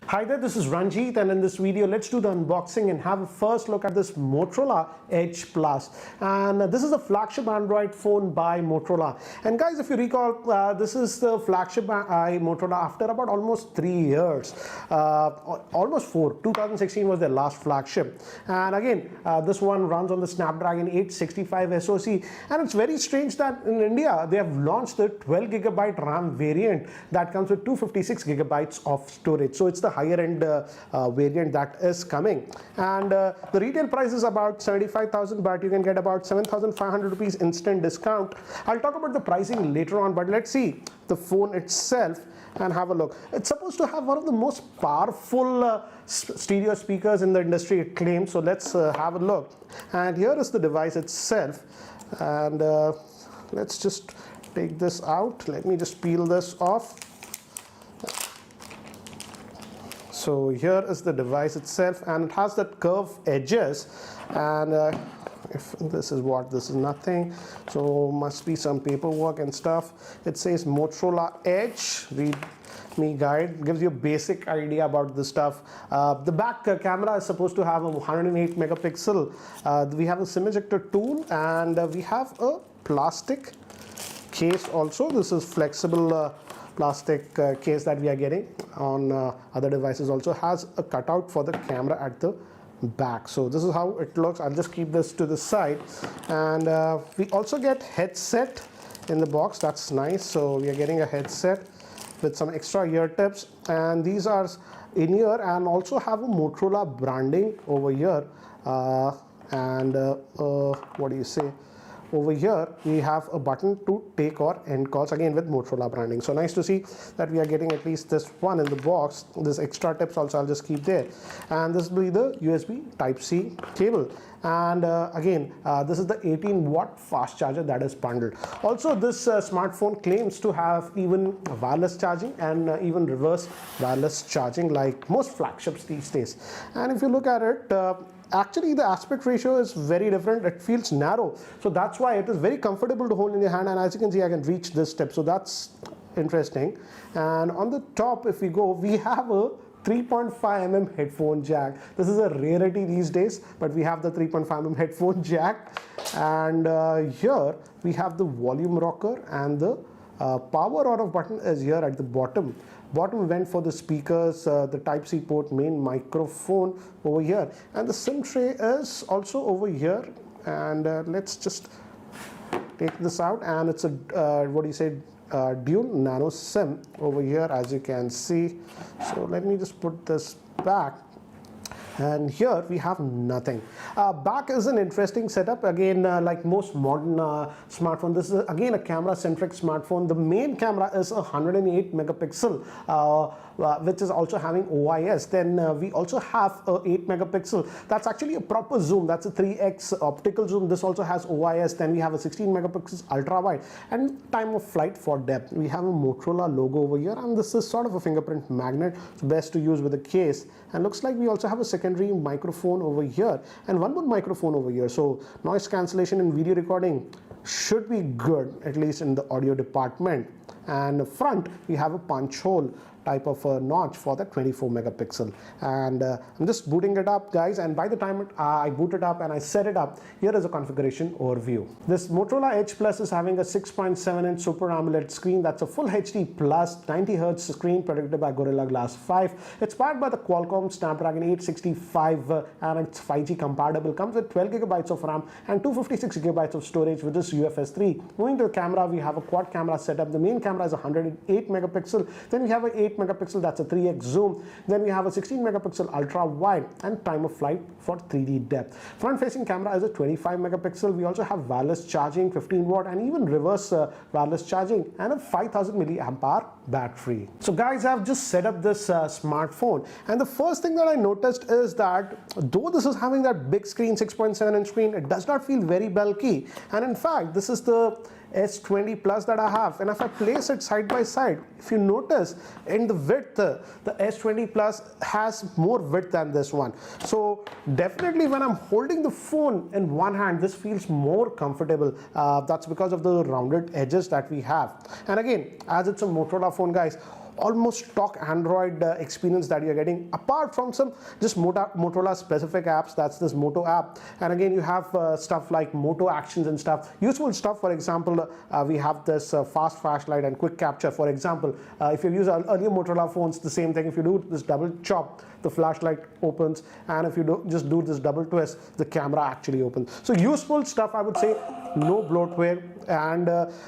Hi there, this is Ranjit, and in this video let's do the unboxing and have a first look at this Motorola Edge Plus. And this is a flagship Android phone by Motorola. And guys, if you recall, this is the flagship by Motorola after about almost 3 years, almost 4. 2016 was their last flagship. And again, this one runs on the Snapdragon 865 SoC. And it's very strange that in India they have launched the 12GB RAM variant that comes with 256GB of storage. So it's the higher end variant that is coming, and the retail price is about 75,000, but you can get about 7,500 rupees instant discount. I'll talk about the pricing later on, but let's see the phone itself and have a look. It's supposed to have one of the most powerful stereo speakers in the industry, it claims. So let's have a look. And here is the device itself, and let's just take this out. Let me just peel this off. So here is the device itself, and it has that curved edges, and if this is what, this is nothing, so must be some paperwork and stuff. It says Motorola Edge, read me guide, gives you a basic idea about the stuff. The back camera is supposed to have a 108 megapixel. We have a SIM ejector tool, and we have a plastic case also. This is flexible plastic case that we are getting on other devices. Also has a cutout for the camera at the back. So this is how it looks. I'll just keep this to the side, and we also get headset in the box. That's nice. So we are getting a headset with some extra ear tips, and these are in ear and also have a Motorola branding over here, and what do you say, over here we have a button to take or end calls, again with Motorola branding. So nice to see that we are getting at least this one in the box. This extra tips also I'll just keep there, and this will be the USB Type-C cable. And again, this is the 18-watt fast charger that is bundled. Also, this smartphone claims to have even wireless charging and even reverse wireless charging like most flagships these days. And if you look at it, actually the aspect ratio is very different. It feels narrow, so that's why it is very comfortable to hold in your hand, and as you can see I can reach this tip, so that's interesting. And on the top, if we go, we have a 3.5mm headphone jack. This is a rarity these days, but we have the 3.5mm headphone jack. And here we have the volume rocker, and the power on off button is here at the bottom. Bottom vent for the speakers, the Type-C port, main microphone over here, and the SIM tray is also over here. And let's just take this out, and it's a what do you say, dual nano SIM over here, as you can see. So let me just put this back, and here we have nothing. Back is an interesting setup. Again, like most modern smartphone, this is again a camera centric smartphone. The main camera is a 108 megapixel, which is also having OIS. Then we also have a 8 megapixel. That's actually a proper zoom. That's a 3x optical zoom. This also has OIS. Then we have a 16 megapixels ultra wide, and time of flight for depth. We have a Motorola logo over here, and this is sort of a fingerprint magnet. It's best to use with a case. And looks like we also have a secondary microphone over here and one more microphone over here. So noise cancellation and video recording should be good, at least in the audio department. And front we have a punch hole type of a notch for the 24 megapixel. And I'm just booting it up, guys, and by the time I boot it up and I set it up, here is a configuration overview. This Motorola Edge Plus is having a 6.7-inch Super AMOLED screen. That's a full HD plus 90Hz screen protected by Gorilla Glass 5. It's powered by the Qualcomm Snapdragon 865 and it's 5G compatible. Comes with 12GB of RAM and 256GB of storage with this UFS 3. Moving to the camera, we have a quad camera setup. The main camera is 108 megapixel. Then we have a 8 megapixel, that's a 3x zoom. Then we have a 16 megapixel ultra wide and time of flight for 3D depth. Front facing camera is a 25 megapixel. We also have wireless charging, 15-watt, and even reverse wireless charging, and a 5000 milliamp hour battery. So guys, I've just set up this smartphone, and the first thing that I noticed is that though this is having that big screen, 6.7-inch screen, it does not feel very bulky. And in fact, this is the S20 Plus that I have, and if I place it side by side, if you notice in the width, the S20 Plus has more width than this one. So definitely when I'm holding the phone in one hand, this feels more comfortable. That's because of the rounded edges that we have. And again, as it's a Motorola phone, guys, almost stock Android experience that you're getting, apart from some just Motorola specific apps. That's this Moto app, and again you have stuff like Moto Actions and stuff, useful stuff. For example, we have this fast flashlight and quick capture. For example, if you use earlier Motorola phones, the same thing. If you do this double chop, the flashlight opens, and if you just do this double twist, the camera actually opens. So useful stuff, I would say. No bloatware, and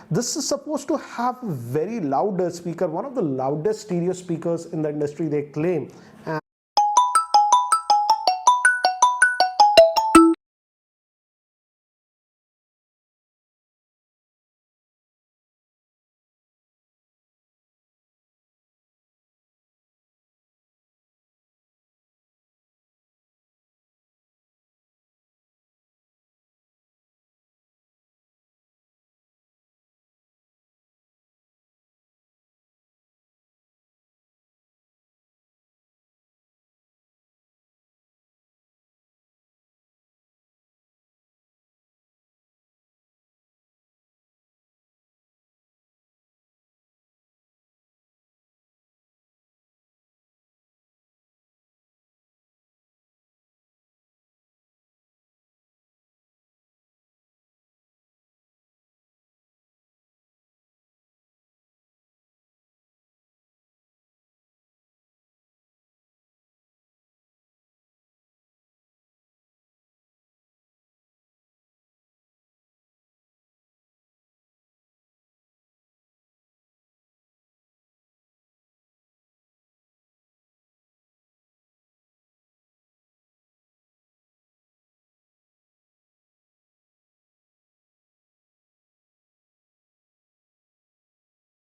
this is supposed to have a very loud speaker, one of the loudest stereo speakers in the industry, they claim. And